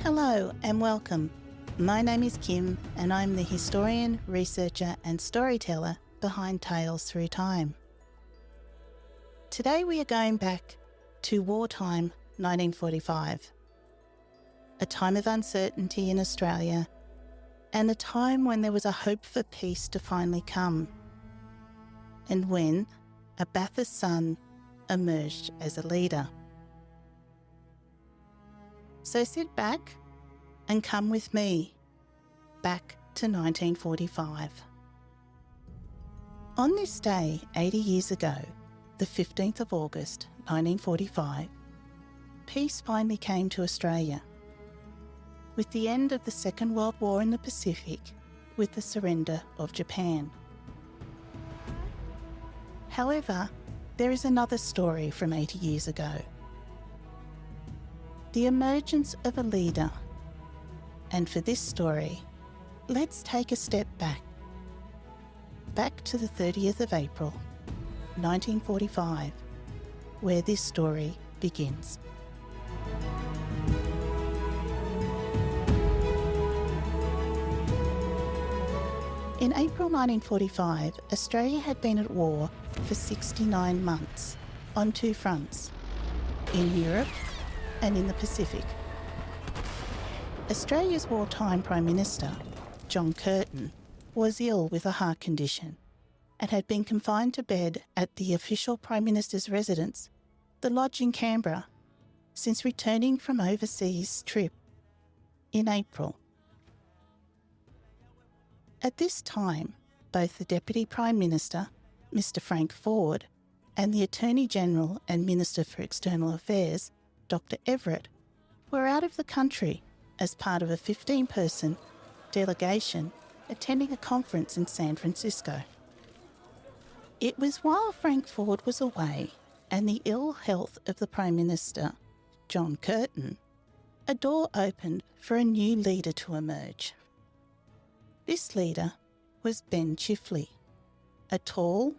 Hello and welcome. My name is Kim and I'm the historian, researcher and storyteller behind Tales Through Time. Today we are going back to wartime 1945, a time of uncertainty in Australia and a time when there was a hope for peace to finally come, and when a Bathurst son emerged as a leader. So sit back and come with me back to 1945. On this day 80 years ago, the 15th of August 1945, peace finally came to Australia, with the end of the Second World War in the Pacific, with the surrender of Japan. However, there is another story from 80 years ago. The emergence of a leader. And for this story, let's take a step back. Back to the 30th of April, 1945, where this story begins. In April 1945, Australia had been at war for 69 months on two fronts, in Europe and in the Pacific. Australia's wartime Prime Minister, John Curtin, was ill with a heart condition and had been confined to bed at the official Prime Minister's residence, the Lodge in Canberra, since returning from overseas trip in April. At this time, both the Deputy Prime Minister, Mr Frank Ford, and the Attorney General and Minister for External Affairs, Dr Everett, were out of the country as part of a 15-person delegation attending a conference in San Francisco. It was while Frank Ford was away and the ill health of the Prime Minister, John Curtin, a door opened for a new leader to emerge. This leader was Ben Chifley, a tall,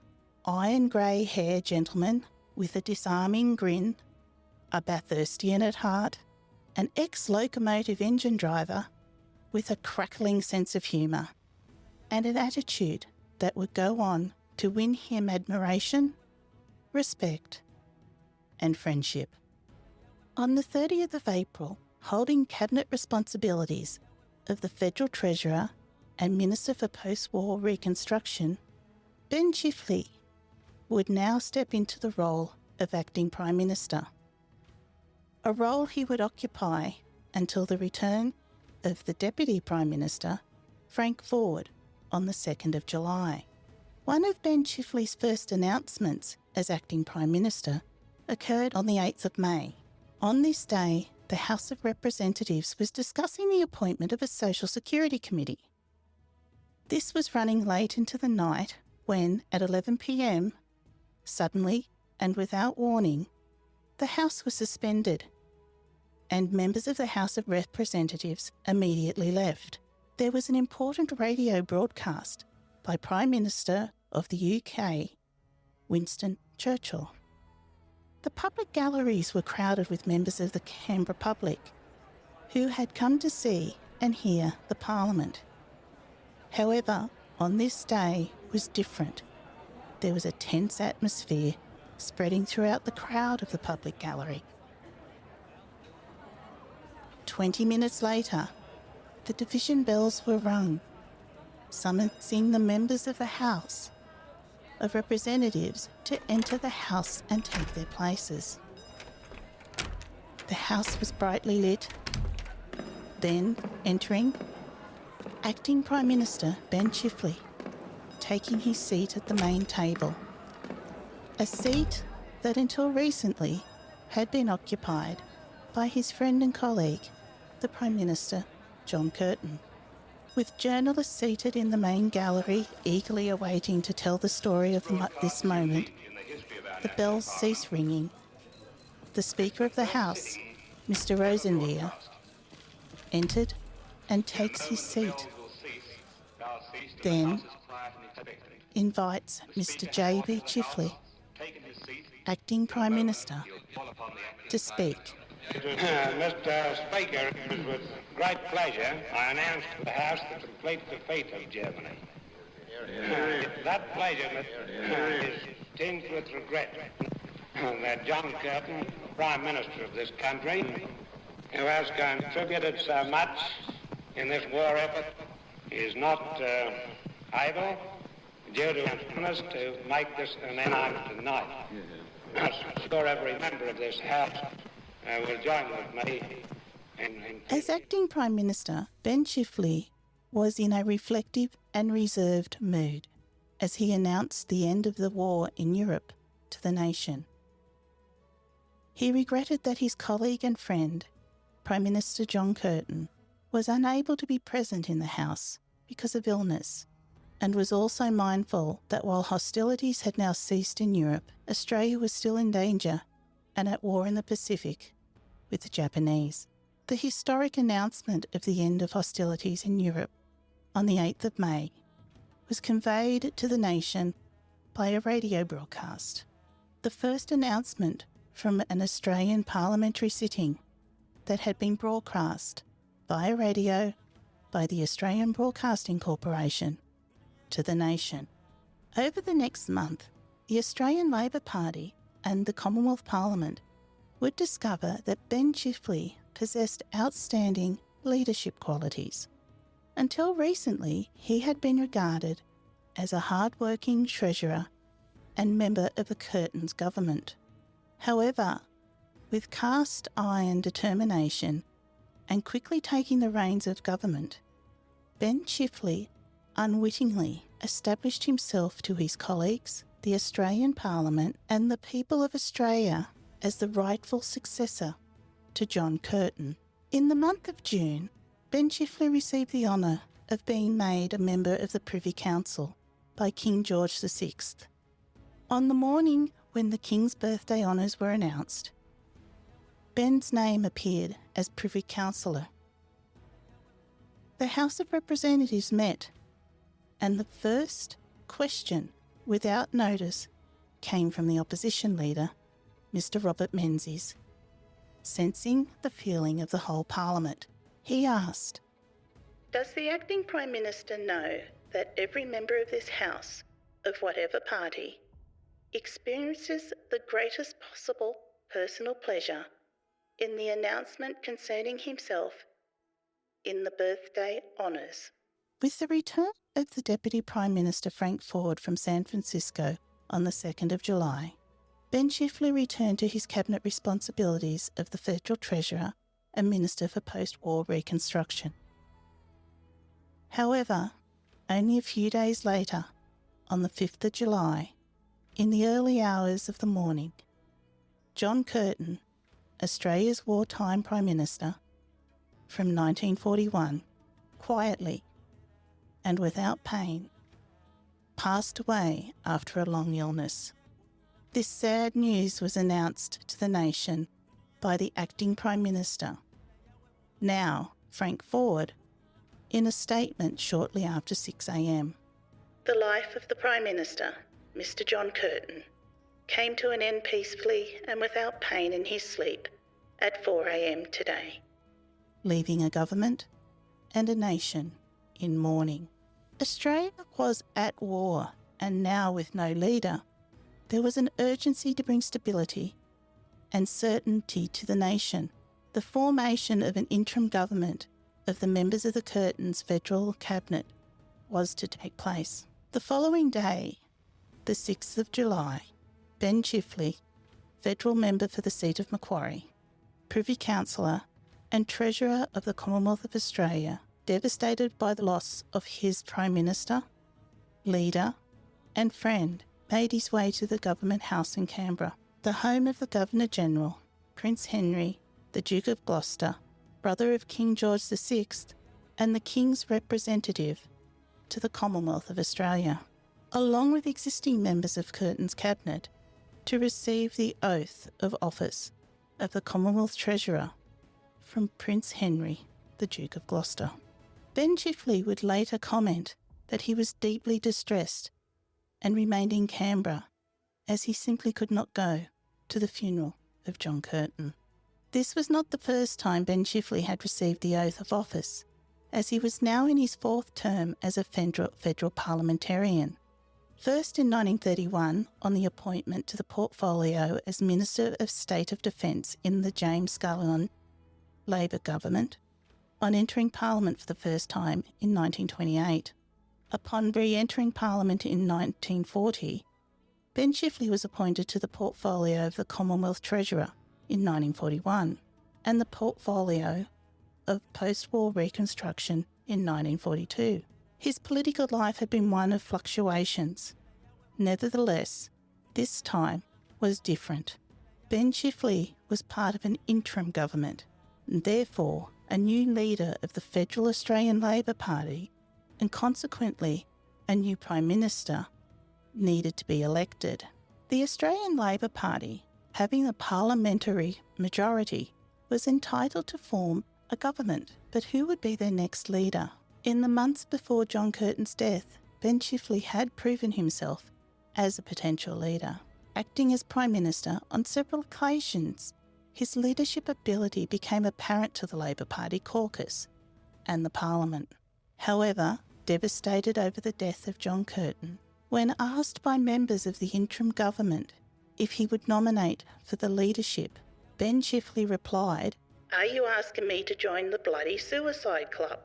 iron grey hair gentleman with a disarming grin, a Bathurstian at heart, an ex-locomotive engine driver with a crackling sense of humour and an attitude that would go on to win him admiration, respect and friendship. On the 30th of April, holding cabinet responsibilities of the Federal Treasurer and Minister for Post-War Reconstruction, Ben Chifley would now step into the role of Acting Prime Minister, a role he would occupy until the return of the Deputy Prime Minister, Frank Ford, on the 2nd of July. One of Ben Chifley's first announcements as Acting Prime Minister occurred on the 8th of May. On this day, the House of Representatives was discussing the appointment of a Social Security Committee. This was running late into the night when, at 11 p.m, suddenly and without warning, the House was suspended and members of the House of Representatives immediately left. There was an important radio broadcast by Prime Minister of the UK, Winston Churchill. The public galleries were crowded with members of the Canberra public who had come to see and hear the Parliament. However, on this day was different. There was a tense atmosphere spreading throughout the crowd of the public gallery. 20 minutes later, the division bells were rung, summoning the members of the House of Representatives to enter the House and take their places. The House was brightly lit. Then, entering, Acting Prime Minister Ben Chifley, taking his seat at the main table. A seat that until recently had been occupied by his friend and colleague, the Prime Minister, John Curtin. With journalists seated in the main gallery eagerly awaiting to tell the story of this moment, the bells ceased ringing. The Speaker of the House, Mr Rosenveer, entered and takes his seat. Then invites Mr J.B. Chifley, Acting Prime Minister, to speak. Mr. Speaker, it was with great pleasure I announced to the House the complete defeat of Germany. That pleasure is tinged with regret that John Curtin, Prime Minister of this country, who has contributed so much in this war effort, is not able, due to unfitness, to make this announcement tonight. I'm sure every member of this House will join with me in... As acting Prime Minister, Ben Chifley was in a reflective and reserved mood as he announced the end of the war in Europe to the nation. He regretted that his colleague and friend, Prime Minister John Curtin, was unable to be present in the House because of illness, and was also mindful that while hostilities had now ceased in Europe, Australia was still in danger and at war in the Pacific with the Japanese. The historic announcement of the end of hostilities in Europe on the 8th of May was conveyed to the nation by a radio broadcast, the first announcement from an Australian parliamentary sitting that had been broadcast via radio by the Australian Broadcasting Corporation to the nation. Over the next month, the Australian Labor Party and the Commonwealth Parliament would discover that Ben Chifley possessed outstanding leadership qualities. Until recently, he had been regarded as a hard-working treasurer and member of the Curtin's government. However, with cast iron determination and quickly taking the reins of government, Ben Chifley unwittingly established himself to his colleagues, the Australian Parliament and the people of Australia as the rightful successor to John Curtin. In the month of June, Ben Chifley received the honour of being made a member of the Privy Council by King George VI. On the morning when the King's birthday honours were announced, Ben's name appeared as Privy Councillor. The House of Representatives met, and the first question, without notice, came from the opposition leader, Mr. Robert Menzies. Sensing the feeling of the whole Parliament, he asked, "Does the acting Prime Minister know that every member of this House, of whatever party, experiences the greatest possible personal pleasure in the announcement concerning himself in the birthday honours?" With the return of the Deputy Prime Minister Frank Ford from San Francisco on the 2nd of July, Ben Chifley returned to his cabinet responsibilities of the Federal Treasurer and Minister for Post-War Reconstruction. However, only a few days later, on the 5th of July, in the early hours of the morning, John Curtin, Australia's wartime Prime Minister from 1941, quietly and without pain, passed away after a long illness. This sad news was announced to the nation by the acting Prime Minister, now Frank Ford, in a statement shortly after 6 a.m. "The life of the Prime Minister, Mr. John Curtin, came to an end peacefully and without pain in his sleep at 4 a.m. today," leaving a government and a nation in mourning. Australia was at war, and now with no leader, there was an urgency to bring stability and certainty to the nation. The formation of an interim government of the members of the Curtin's federal cabinet was to take place. The following day, the 6th of July, Ben Chifley, federal member for the seat of Macquarie, Privy Councillor and Treasurer of the Commonwealth of Australia, devastated by the loss of his Prime Minister, leader and friend, made his way to the Government House in Canberra, the home of the Governor-General, Prince Henry, the Duke of Gloucester, brother of King George VI, and the King's representative to the Commonwealth of Australia, along with existing members of Curtin's cabinet, to receive the oath of office of the Commonwealth Treasurer from Prince Henry, the Duke of Gloucester. Ben Chifley would later comment that he was deeply distressed and remained in Canberra as he simply could not go to the funeral of John Curtin. This was not the first time Ben Chifley had received the oath of office, as he was now in his fourth term as a federal parliamentarian. First in 1931 on the appointment to the portfolio as Minister of State of Defence in the James Scullin Labor government, on entering Parliament for the first time in 1928. Upon re-entering Parliament in 1940, Ben Chifley was appointed to the portfolio of the Commonwealth Treasurer in 1941 and the portfolio of post-war reconstruction in 1942. His political life had been one of fluctuations. Nevertheless, this time was different. Ben Chifley was part of an interim government, and therefore a new leader of the Federal Australian Labor Party, and consequently a new Prime Minister, needed to be elected. The Australian Labor Party, having a parliamentary majority, was entitled to form a government, but who would be their next leader? In the months before John Curtin's death, Ben Chifley had proven himself as a potential leader. Acting as Prime Minister on several occasions, his leadership ability became apparent to the Labor Party caucus and the Parliament. However, devastated over the death of John Curtin, when asked by members of the interim government if he would nominate for the leadership, Ben Chifley replied, "Are you asking me to join the bloody suicide club?"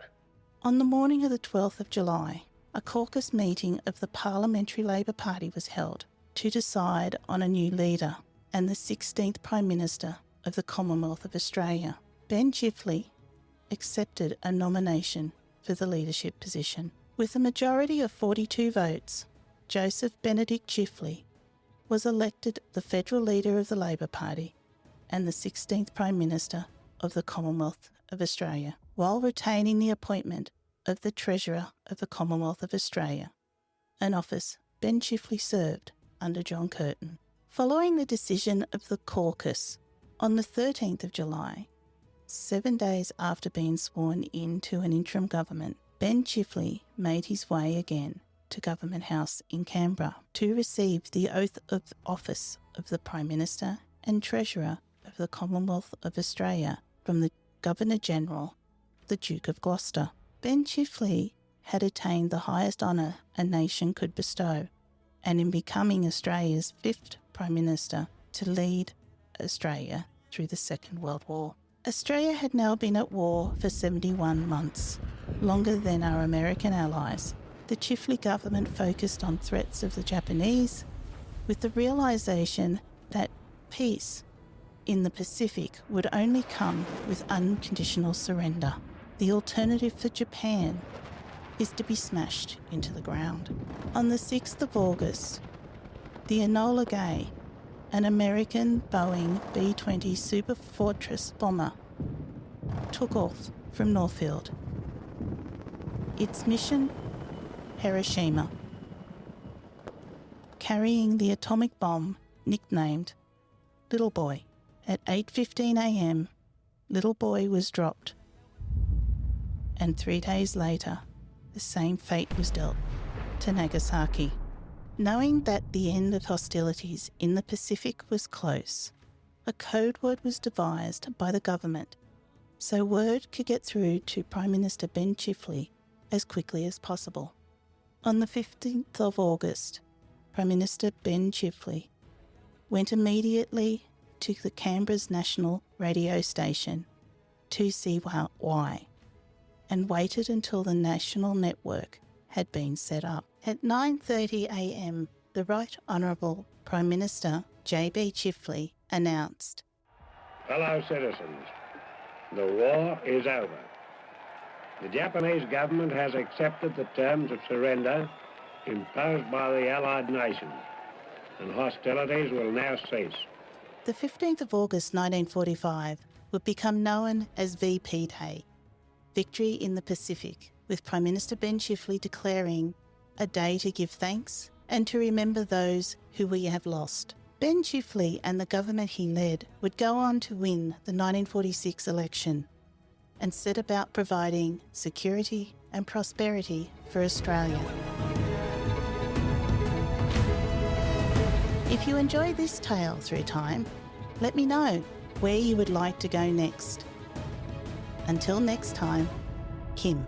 On the morning of the 12th of July, a caucus meeting of the Parliamentary Labor Party was held to decide on a new leader and the 16th Prime Minister of the Commonwealth of Australia. Ben Chifley accepted a nomination for the leadership position. With a majority of 42 votes, Joseph Benedict Chifley was elected the federal leader of the Labor Party and the 16th Prime Minister of the Commonwealth of Australia, while retaining the appointment of the Treasurer of the Commonwealth of Australia, an office Ben Chifley served under John Curtin. Following the decision of the caucus on the 13th of July, 7 days after being sworn into an interim government, Ben Chifley made his way again to Government House in Canberra to receive the oath of office of the Prime Minister and Treasurer of the Commonwealth of Australia from the Governor-General, the Duke of Gloucester. Ben Chifley had attained the highest honour a nation could bestow, and in becoming Australia's 5th Prime Minister to lead Australia through the Second World War. Australia had now been at war for 71 months, longer than our American allies. The Chifley government focused on threats of the Japanese, with the realisation that peace in the Pacific would only come with unconditional surrender. The alternative for Japan is to be smashed into the ground. On the 6th of August, the Enola Gay, an American Boeing B-20 Super Fortress bomber, took off from Northfield. Its mission, Hiroshima, carrying the atomic bomb nicknamed Little Boy. At 8:15 a.m, Little Boy was dropped, and 3 days later, the same fate was dealt to Nagasaki. Knowing that the end of hostilities in the Pacific was close, a code word was devised by the government so word could get through to Prime Minister Ben Chifley as quickly as possible. On the 15th of August, Prime Minister Ben Chifley went immediately to the Canberra's national radio station, 2CY, and waited until the national network had been set up. At 9:30 a.m, the Right Honourable Prime Minister J.B. Chifley announced, Fellow citizens, the war is over. The Japanese government has accepted the terms of surrender imposed by the Allied nations, and hostilities will now cease. The 15th of August 1945 would become known as VP Day, Victory in the Pacific, with Prime Minister Ben Chifley declaring a day to give thanks and to remember those who we have lost. Ben Chifley and the government he led would go on to win the 1946 election and set about providing security and prosperity for Australia. If you enjoy this tale through time, let me know where you would like to go next. Until next time, Kim.